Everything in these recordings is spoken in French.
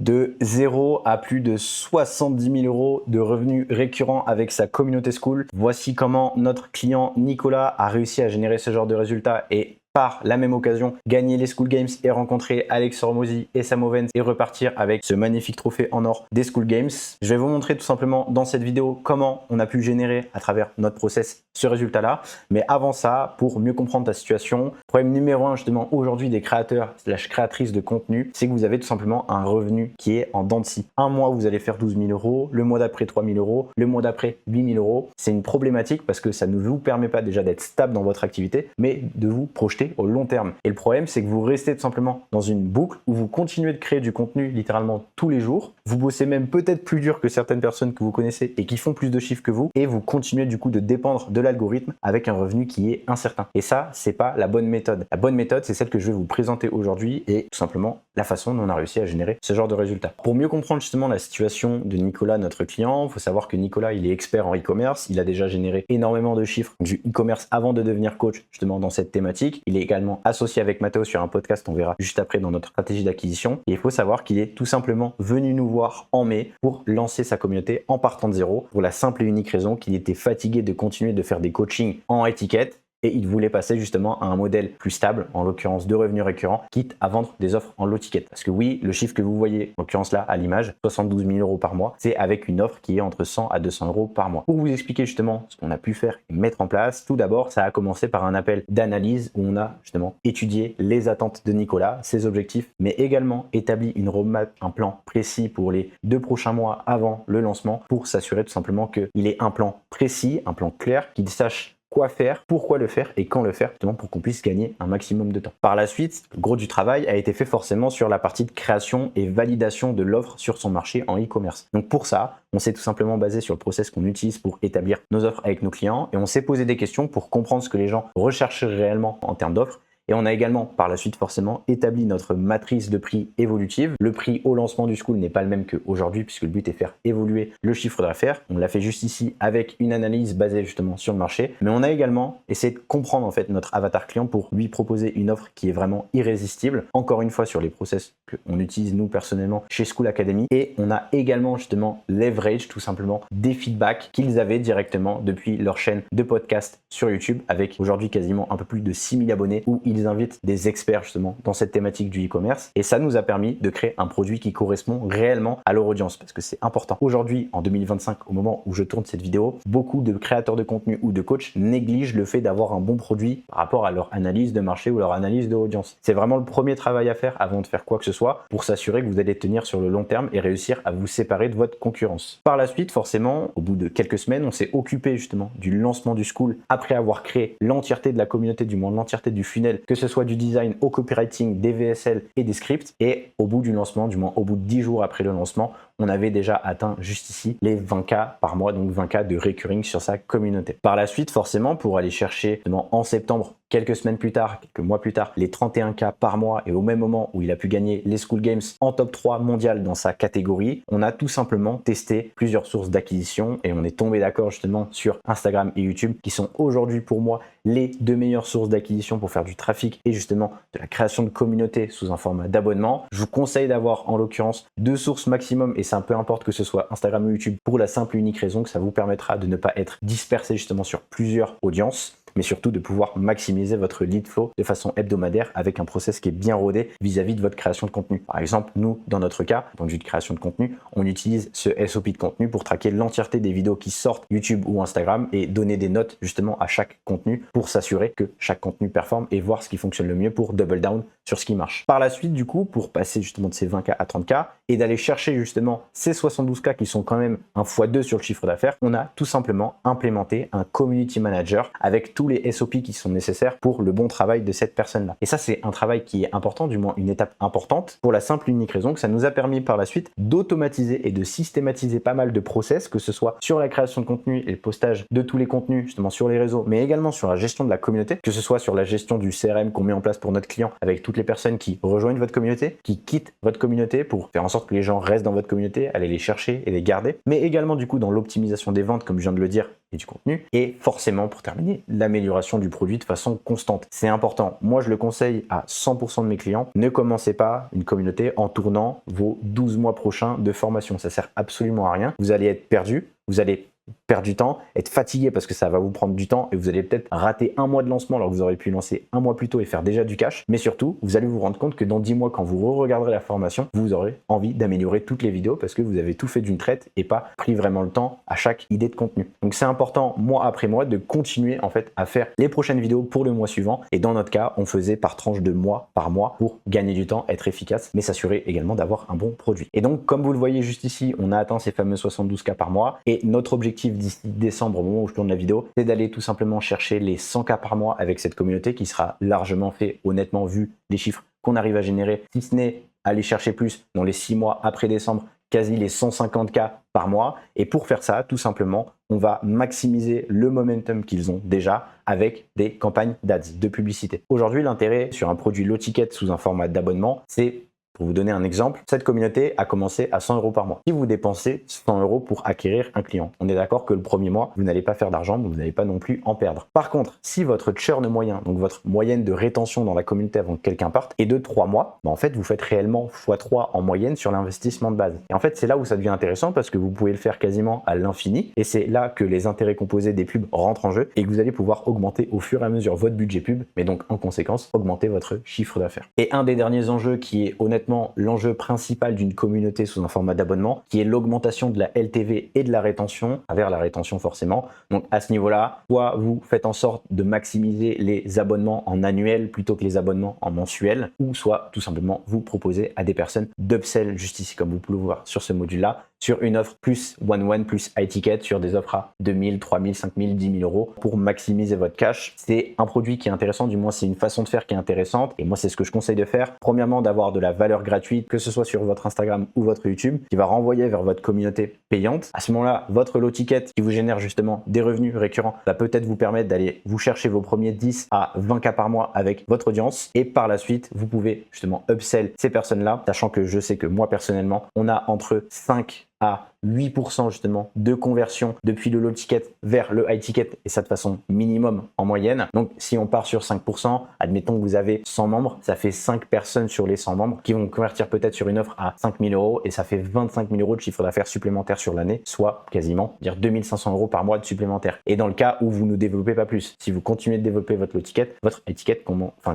de 0 à plus de 70 000 euros de revenus récurrents avec sa communauté school. Voici comment notre client Nicolas a réussi à générer ce genre de résultats et par la même occasion gagner les School Games et rencontrer Alex Hormozy et Sam Ovens et repartir avec ce magnifique trophée en or des School Games. Je vais vous montrer tout simplement dans cette vidéo comment on a pu générer à travers notre process ce résultat-là. Mais avant ça, pour mieux comprendre ta situation, problème numéro 1 justement aujourd'hui des créateurs / créatrices de contenu, c'est que vous avez tout simplement un revenu qui est en dents de scie. Un mois, vous allez faire 12 000 euros, le mois d'après 3 000 euros, le mois d'après 8 000 euros. C'est une problématique parce que ça ne vous permet pas déjà d'être stable dans votre activité, mais de vous projeter au long terme. Et le problème, c'est que vous restez tout simplement dans une boucle où vous continuez de créer du contenu littéralement tous les jours. Vous bossez même peut-être plus dur que certaines personnes que vous connaissez et qui font plus de chiffres que vous, et vous continuez du coup de dépendre de l'algorithme avec un revenu qui est incertain. Et ça, c'est pas la bonne méthode. La bonne méthode, c'est celle que je vais vous présenter aujourd'hui et tout simplement la façon dont on a réussi à générer ce genre de résultats. Pour mieux comprendre justement la situation de Nicolas, notre client, il faut savoir que Nicolas, il est expert en e-commerce. Il a déjà généré énormément de chiffres du e-commerce avant de devenir coach justement dans cette thématique. Il est également associé avec Mathéo sur un podcast, on verra juste après dans notre stratégie d'acquisition. Et il faut savoir qu'il est tout simplement venu nous voir en mai pour lancer sa communauté en partant de zéro, pour la simple et unique raison qu'il était fatigué de continuer de faire des coachings en étiquette. Et il voulait passer justement à un modèle plus stable, en l'occurrence de revenus récurrents, quitte à vendre des offres en low ticket. Parce que oui, le chiffre que vous voyez, en l'occurrence là à l'image, 72 000 euros par mois, c'est avec une offre qui est entre 100 à 200 euros par mois. Pour vous expliquer justement ce qu'on a pu faire et mettre en place, tout d'abord, ça a commencé par un appel d'analyse où on a justement étudié les attentes de Nicolas, ses objectifs, mais également établi une roadmap, un plan précis pour les 2 prochains mois avant le lancement pour s'assurer tout simplement qu'il ait un plan précis, un plan clair, qu'il sache quoi faire, pourquoi le faire et quand le faire, justement pour qu'on puisse gagner un maximum de temps. Par la suite, le gros du travail a été fait forcément sur la partie de création et validation de l'offre sur son marché en e-commerce. Donc pour ça, on s'est tout simplement basé sur le process qu'on utilise pour établir nos offres avec nos clients et on s'est posé des questions pour comprendre ce que les gens recherchent réellement en termes d'offres. Et on a également par la suite forcément établi notre matrice de prix évolutive. Le prix au lancement du school n'est pas le même qu'aujourd'hui puisque le but est de faire évoluer le chiffre d'affaires. On l'a fait juste ici avec une analyse basée justement sur le marché. Mais on a également essayé de comprendre en fait notre avatar client pour lui proposer une offre qui est vraiment irrésistible. Encore une fois sur les process qu'on utilise nous personnellement chez School Academy. Et on a également justement leverage tout simplement des feedbacks qu'ils avaient directement depuis leur chaîne de podcast sur YouTube avec aujourd'hui quasiment un peu plus de 6 000 abonnés où ils invitent des experts justement dans cette thématique du e-commerce et ça nous a permis de créer un produit qui correspond réellement à leur audience parce que c'est important. Aujourd'hui, en 2025, au moment où je tourne cette vidéo, beaucoup de créateurs de contenu ou de coachs négligent le fait d'avoir un bon produit par rapport à leur analyse de marché ou leur analyse de audience. C'est vraiment le premier travail à faire avant de faire quoi que ce soit pour s'assurer que vous allez tenir sur le long terme et réussir à vous séparer de votre concurrence. Par la suite, forcément, au bout de quelques semaines, on s'est occupé justement du lancement du school après avoir créé l'entièreté de la communauté, du moins l'entièreté du funnel, que ce soit du design au copywriting, des VSL et des scripts. Et au bout du lancement, du moins au bout de 10 jours après le lancement, on avait déjà atteint juste ici les 20K par mois, donc 20K de recurring sur sa communauté. Par la suite, forcément, pour aller chercher en septembre, quelques semaines plus tard, quelques mois plus tard, les 31K par mois et au même moment où il a pu gagner les School Games en top 3 mondial dans sa catégorie, on a tout simplement testé plusieurs sources d'acquisition et on est tombé d'accord justement sur Instagram et YouTube qui sont aujourd'hui pour moi les 2 meilleures sources d'acquisition pour faire du trafic et justement de la création de communauté sous un format d'abonnement. Je vous conseille d'avoir en l'occurrence 2 sources maximum et c'est un peu importe que ce soit Instagram ou YouTube pour la simple et unique raison que ça vous permettra de ne pas être dispersé justement sur plusieurs audiences, mais surtout de pouvoir maximiser votre lead flow de façon hebdomadaire avec un process qui est bien rodé vis-à-vis de votre création de contenu. Par exemple, nous, dans notre cas, point de vue de création de contenu, on utilise ce SOP de contenu pour traquer l'entièreté des vidéos qui sortent YouTube ou Instagram et donner des notes justement à chaque contenu pour s'assurer que chaque contenu performe et voir ce qui fonctionne le mieux pour double down sur ce qui marche. Par la suite, du coup, pour passer justement de ces 20K à 30K et d'aller chercher justement ces 72K qui sont quand même un x2 sur le chiffre d'affaires, on a tout simplement implémenté un community manager avec tous les SOP qui sont nécessaires pour le bon travail de cette personne-là. Et ça, c'est un travail qui est important, du moins une étape importante, pour la simple et unique raison que ça nous a permis par la suite d'automatiser et de systématiser pas mal de process, que ce soit sur la création de contenu et le postage de tous les contenus justement sur les réseaux, mais également sur la gestion de la communauté, que ce soit sur la gestion du CRM qu'on met en place pour notre client avec toutes les personnes qui rejoignent votre communauté, qui quittent votre communauté pour faire en sorte que les gens restent dans votre communauté, aller les chercher et les garder, mais également du coup dans l'optimisation des ventes, comme je viens de le dire, et du contenu. Et forcément, pour terminer, l'amélioration du produit de façon constante. C'est important. Moi, je le conseille à 100% de mes clients. Ne commencez pas une communauté en tournant vos 12 mois prochains de formation. Ça sert absolument à rien. Vous allez être perdu. Vous allez perdre du temps, être fatigué parce que ça va vous prendre du temps et vous allez peut-être rater un mois de lancement alors que vous auriez pu lancer un mois plus tôt et faire déjà du cash. Mais surtout, vous allez vous rendre compte que dans 10 mois, quand vous re-regarderez la formation, vous aurez envie d'améliorer toutes les vidéos parce que vous avez tout fait d'une traite et pas pris vraiment le temps à chaque idée de contenu. Donc c'est important, mois après mois, de continuer en fait à faire les prochaines vidéos pour le mois suivant. Et dans notre cas, on faisait par tranche de mois par mois pour gagner du temps, être efficace, mais s'assurer également d'avoir un bon produit. Et donc, comme vous le voyez juste ici, on a atteint ces fameux 72K par mois et notre objectif d'ici décembre, au moment où je tourne la vidéo, c'est d'aller tout simplement chercher les 100K par mois avec cette communauté qui sera largement fait, honnêtement, vu les chiffres qu'on arrive à générer, si ce n'est aller chercher plus dans les 6 mois après décembre, quasi les 150K par mois. Et pour faire ça, tout simplement, on va maximiser le momentum qu'ils ont déjà avec des campagnes d'ads, de publicité. Aujourd'hui, l'intérêt sur un produit low ticket sous un format d'abonnement, c'est, pour vous donner un exemple, cette communauté a commencé à 100 € par mois. Si vous dépensez 100 € pour acquérir un client, on est d'accord que le premier mois, vous n'allez pas faire d'argent, mais vous n'allez pas non plus en perdre. Par contre, si votre churn moyen, donc votre moyenne de rétention dans la communauté avant que quelqu'un parte, est de 3 mois, en fait, vous faites réellement x3 en moyenne sur l'investissement de base. Et en fait, c'est là où ça devient intéressant parce que vous pouvez le faire quasiment à l'infini. Et c'est là que les intérêts composés des pubs rentrent en jeu et que vous allez pouvoir augmenter au fur et à mesure votre budget pub, mais donc en conséquence, augmenter votre chiffre d'affaires. Et un des derniers enjeux qui est honnêtement l'enjeu principal d'une communauté sous un format d'abonnement, qui est l'augmentation de la LTV et de la rétention, à travers la rétention forcément. Donc à ce niveau-là, soit vous faites en sorte de maximiser les abonnements en annuel plutôt que les abonnements en mensuel, ou soit tout simplement vous proposez à des personnes d'upsell juste ici, comme vous pouvez le voir sur ce module-là, sur une offre plus one-one plus high ticket, sur des offres à 2000, 3000, 5000, 10 000 € pour maximiser votre cash. C'est un produit qui est intéressant, du moins c'est une façon de faire qui est intéressante. Et moi, c'est ce que je conseille de faire. Premièrement, d'avoir de la valeur gratuite, que ce soit sur votre Instagram ou votre YouTube, qui va renvoyer vers votre communauté payante. À ce moment-là, votre low ticket qui vous génère justement des revenus récurrents va peut-être vous permettre d'aller vous chercher vos premiers 10 à 20K par mois avec votre audience. Et par la suite, vous pouvez justement upsell ces personnes-là, sachant que je sais que moi personnellement, on a entre 5 à 8% justement de conversion depuis le low ticket vers le high ticket, et ça de façon minimum en moyenne. Donc si on part sur 5%, admettons que vous avez 100 membres, ça fait 5 personnes sur les 100 membres qui vont convertir peut-être sur une offre à 5 000 € et ça fait 25 000 € de chiffre d'affaires supplémentaire sur l'année, soit quasiment dire 2500 € par mois de supplémentaire. Et dans le cas où vous ne développez pas plus, si vous continuez de développer votre low ticket, votre high ticket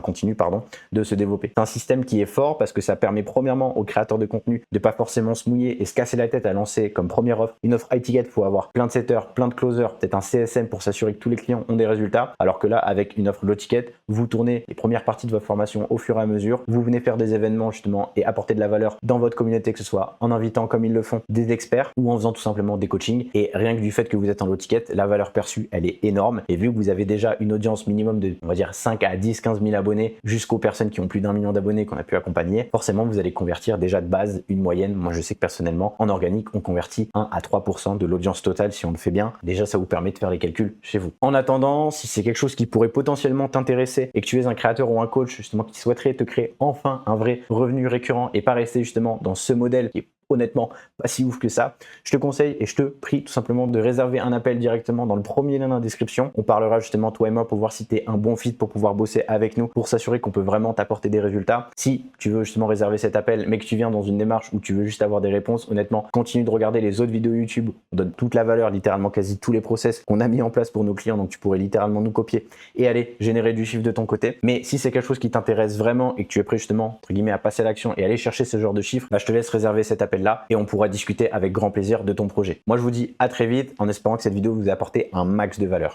continue de se développer. C'est un système qui est fort parce que ça permet premièrement aux créateurs de contenu de pas forcément se mouiller et se casser la tête à lancer comme première offre une offre high ticket. Il faut avoir plein de setters, plein de closers, peut-être un CSM pour s'assurer que tous les clients ont des résultats, alors que là avec une offre low ticket, vous tournez les premières parties de votre formation au fur et à mesure, vous venez faire des événements justement et apporter de la valeur dans votre communauté, que ce soit en invitant comme ils le font des experts ou en faisant tout simplement des coachings. Et rien que du fait que vous êtes en low ticket, la valeur perçue elle est énorme, et vu que vous avez déjà une audience minimum de on va dire 5 à 10, 15 000 abonnés jusqu'aux personnes qui ont plus d'1 million d'abonnés qu'on a pu accompagner, forcément vous allez convertir déjà de base une moyenne. Moi je sais que personnellement en organique on convertit 1 à 3% de l'audience totale si on le fait bien. Déjà ça vous permet de faire les calculs chez vous. En attendant, si c'est quelque chose qui pourrait potentiellement t'intéresser et que tu es un créateur ou un coach justement qui souhaiterait te créer enfin un vrai revenu récurrent et pas rester justement dans ce modèle qui est honnêtement pas si ouf que ça, je te conseille et je te prie tout simplement de réserver un appel directement dans le premier lien dans la description. On parlera justement toi et moi pour voir si tu es un bon fit pour pouvoir bosser avec nous, pour s'assurer qu'on peut vraiment t'apporter des résultats. Si tu veux justement réserver cet appel mais que tu viens dans une démarche où tu veux juste avoir des réponses, honnêtement continue de regarder les autres vidéos YouTube. On donne toute la valeur, littéralement quasi tous les process qu'on a mis en place pour nos clients, donc tu pourrais littéralement nous copier et aller générer du chiffre de ton côté. Mais si c'est quelque chose qui t'intéresse vraiment et que tu es prêt justement entre guillemets à passer à l'action et aller chercher ce genre de chiffres, je te laisse réserver cet appel là et on pourra discuter avec grand plaisir de ton projet. Moi je vous dis à très vite en espérant que cette vidéo vous ait apporté un max de valeur.